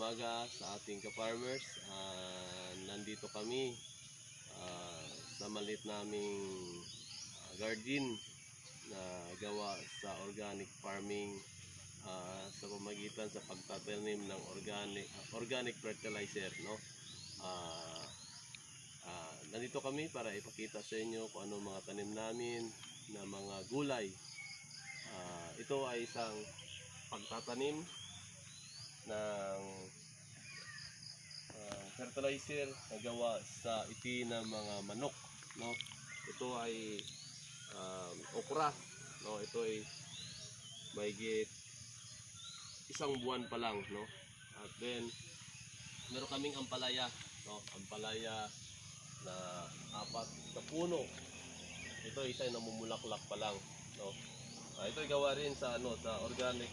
umaga sa ating ka-farmers. Nandito kami sa maliit naming garden na gawa sa organic farming sa pamagitan sa pagtatanim ng organic fertilizer, no? Nandito kami para ipakita sa inyo kung ano mga tanim namin na mga gulay. Ito ay isang pagtatanim ng fertilizer na gawa sa iti ng mga manok, no? Ito ay okra, no? Ito ay mahigit isang buwan pa lang, no? At then meron kaming ampalaya, no? Ampalaya na 4 na puno. Ito isa ay namumulaklak pa lang, no? Ito ay gawa rin sa sa organic